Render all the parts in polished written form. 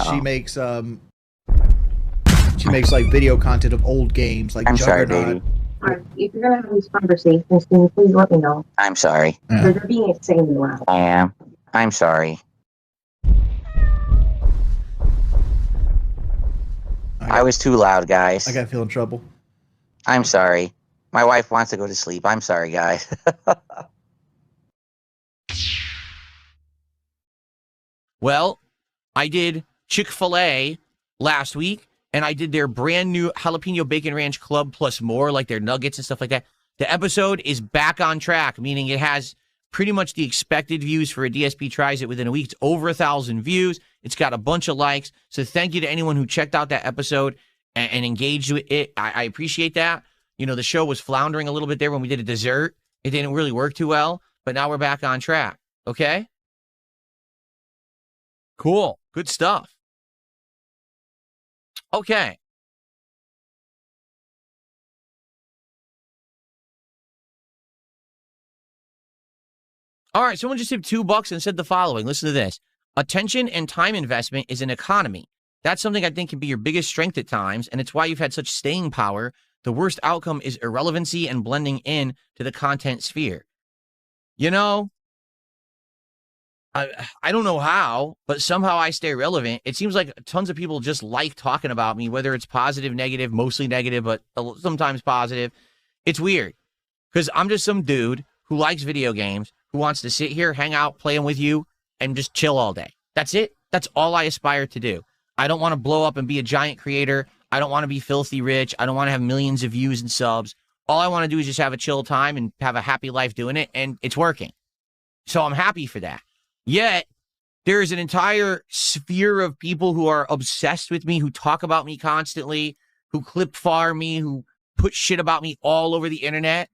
She makes like video content of old games, like I'm sorry, Juggernaut. baby. If you're gonna have these conversations, can you please let me know? I'm sorry. Yeah. They're being insanely loud. I am. I'm sorry. I was too loud, guys. I gotta feel in trouble. I'm sorry. My wife wants to go to sleep. I'm sorry, guys. Well, I did Chick-fil-A last week, and I did their brand new jalapeno bacon ranch club plus more, like their nuggets and stuff like that. The episode is back on track, meaning it has pretty much the expected views for a DSP tries it within a week. It's over 1,000 views. It's got a bunch of likes. So thank you to anyone who checked out that episode and engaged with it. I appreciate that. You know, the show was floundering a little bit there when we did a dessert. It didn't really work too well, but now we're back on track. Okay? Cool. Good stuff. Okay. All right, someone just tipped $2 and said the following. Listen to this. Attention and time investment is an economy. That's something I think can be your biggest strength at times, and it's why you've had such staying power. The worst outcome is irrelevancy and blending in to the content sphere. You know, I don't know how, but somehow I stay relevant. It seems like tons of people just like talking about me, whether it's positive, negative, mostly negative, but sometimes positive. It's weird because I'm just some dude who likes video games, who wants to sit here, hang out, play them with you, and just chill all day. That's it. That's all I aspire to do. I don't want to blow up and be a giant creator. I don't want to be filthy rich. I don't want to have millions of views and subs. All I want to do is just have a chill time and have a happy life doing it, and it's working. So I'm happy for that. Yet, there is an entire sphere of people who are obsessed with me, who talk about me constantly, who clip farm me, who put shit about me all over the internet.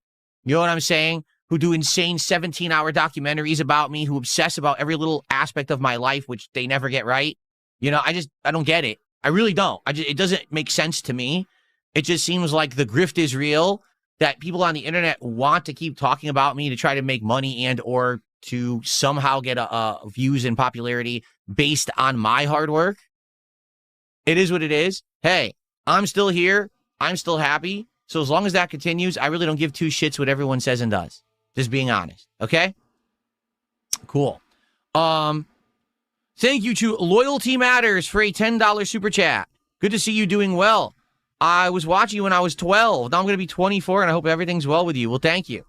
You know what I'm saying? Who do insane 17-hour documentaries about me, who obsess about every little aspect of my life, which they never get right. You know, I don't get it. I really don't. It doesn't make sense to me. It just seems like the grift is real, that people on the internet want to keep talking about me to try to make money and or to somehow get views and popularity based on my hard work. It is what it is. Hey, I'm still here. I'm still happy. So as long as that continues, I really don't give two shits what everyone says and does. Just being honest. Okay? Cool. Thank you to Loyalty Matters for a $10 super chat. Good to see you doing well. I was watching you when I was 12. Now I'm going to be 24, and I hope everything's well with you. Well, thank you.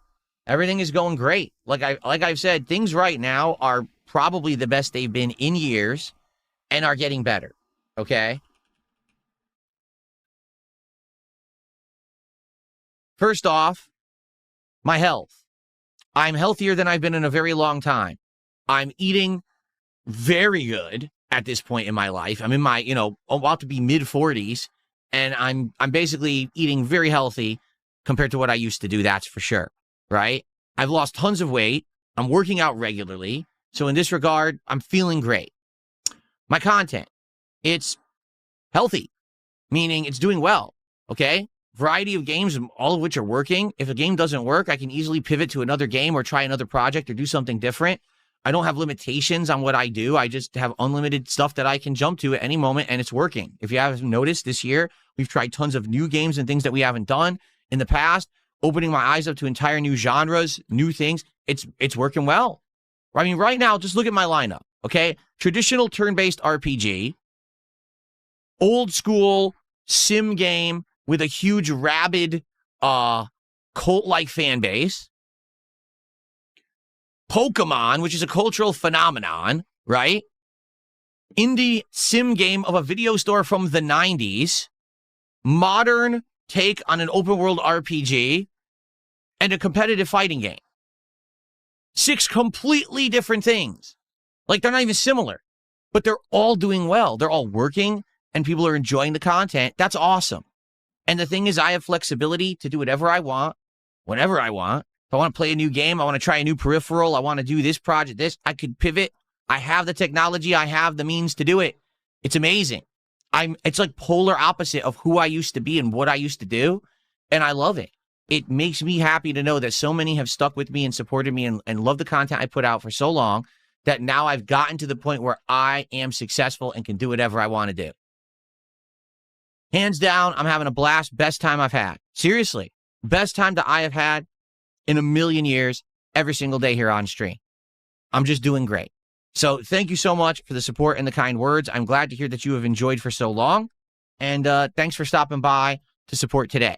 Everything is going great. Like I've said, things right now are probably the best they've been in years and are getting better. Okay? First off, my health. I'm healthier than I've been in a very long time. I'm eating very good at this point in my life. I'm in my, about to be mid-40s, and I'm basically eating very healthy compared to what I used to do, that's for sure, right? I've lost tons of weight. I'm working out regularly. So in this regard, I'm feeling great. My content, it's healthy, meaning it's doing well, okay? Variety of games, all of which are working. If a game doesn't work, I can easily pivot to another game or try another project or do something different. I don't have limitations on what I do. I just have unlimited stuff that I can jump to at any moment, and it's working. If you haven't noticed, this year, we've tried tons of new games and things that we haven't done in the past, opening my eyes up to entire new genres, new things. It's working well. I mean, right now, just look at my lineup, okay? Traditional turn-based RPG, old school sim game with a huge rabid cult-like fan base, Pokemon, which is a cultural phenomenon, right? Indie sim game of a video store from the 90s, modern take on an open world RPG, and a competitive fighting game. 6 completely different things. Like, they're not even similar, but they're all doing well. They're all working, and people are enjoying the content. That's awesome. And the thing is, I have flexibility to do whatever I want, whenever I want. If I want to play a new game, I want to try a new peripheral, I want to do this project, I could pivot. I have the technology, I have the means to do it. It's amazing. It's like polar opposite of who I used to be and what I used to do, and I love it. It makes me happy to know that so many have stuck with me and supported me and love the content I put out for so long. that now I've gotten to the point where I am successful and can do whatever I want to do. Hands down, I'm having a blast. Best time I've had. Seriously. Best time that I have had in a million years, every single day here on stream. I'm just doing great. So thank you so much for the support and the kind words. I'm glad to hear that you have enjoyed for so long. And thanks for stopping by to support today.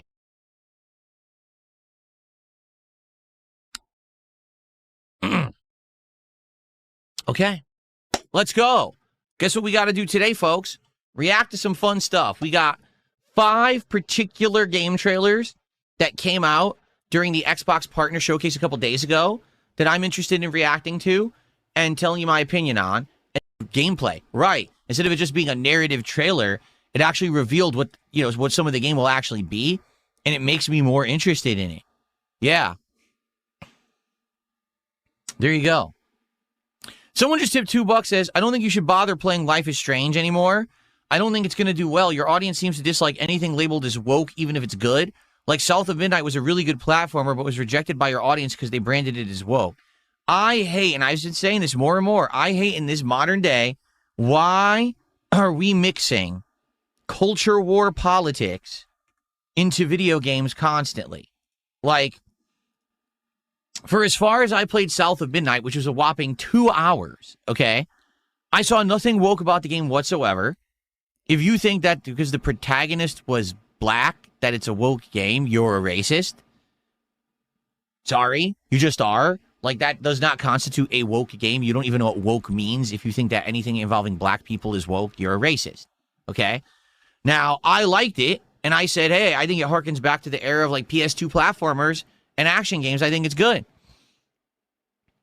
Okay, let's go. Guess what we got to do today, folks? React to some fun stuff. We got 5 particular game trailers that came out during the Xbox Partner Showcase a couple days ago that I'm interested in reacting to and telling you my opinion on. And gameplay, right? Instead of it just being a narrative trailer, it actually revealed what, what some of the game will actually be, and it makes me more interested in it. Yeah. There you go. Someone just tipped $2, says, I don't think you should bother playing Life is Strange anymore. I don't think it's going to do well. Your audience seems to dislike anything labeled as woke, even if it's good. Like South of Midnight was a really good platformer, but was rejected by your audience because they branded it as woke. I hate, and I've been saying this more and more, I hate in this modern day, why are we mixing culture war politics into video games constantly? Like, for as far as I played South of Midnight, which was a whopping 2 hours, okay, I saw nothing woke about the game whatsoever. If you think that because the protagonist was black, that it's a woke game, you're a racist. Sorry, you just are. Like, that does not constitute a woke game. You don't even know what woke means. If you think that anything involving black people is woke, you're a racist, okay? Now, I liked it, and I said, hey, I think it harkens back to the era of, like, PS2 platformers and action games. I think it's good.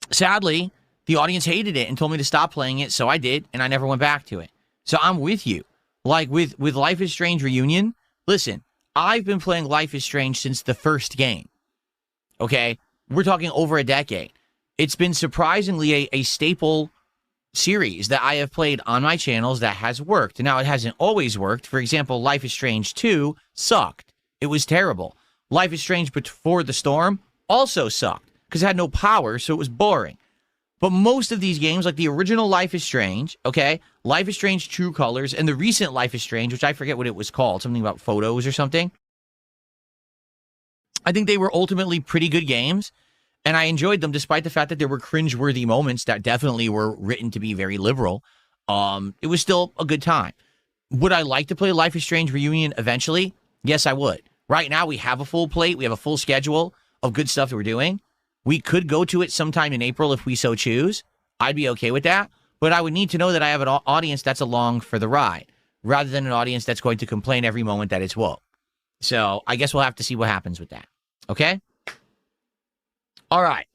Sadly, the audience hated it and told me to stop playing it, so I did, and I never went back to it. So I'm with you. Like, with Life is Strange Reunion, listen, I've been playing Life is Strange since the first game, okay? We're talking over a decade. It's been surprisingly a staple series that I have played on my channels that has worked. Now, it hasn't always worked. For example, Life is Strange 2 sucked. It was terrible. Life is Strange Before the Storm also sucked because it had no power, so it was boring. But most of these games, like the original Life is Strange, okay, Life is Strange True Colors, and the recent Life is Strange, which I forget what it was called, something about photos or something, I think they were ultimately pretty good games, and I enjoyed them despite the fact that there were cringeworthy moments that definitely were written to be very liberal. It was still a good time. Would I like to play Life is Strange Reunion eventually? Yes, I would. Right now, we have a full plate. We have a full schedule of good stuff that we're doing. We could go to it sometime in April if we so choose. I'd be okay with that. But I would need to know that I have an audience that's along for the ride, rather than an audience that's going to complain every moment that it's woke. So I guess we'll have to see what happens with that. Okay? All right.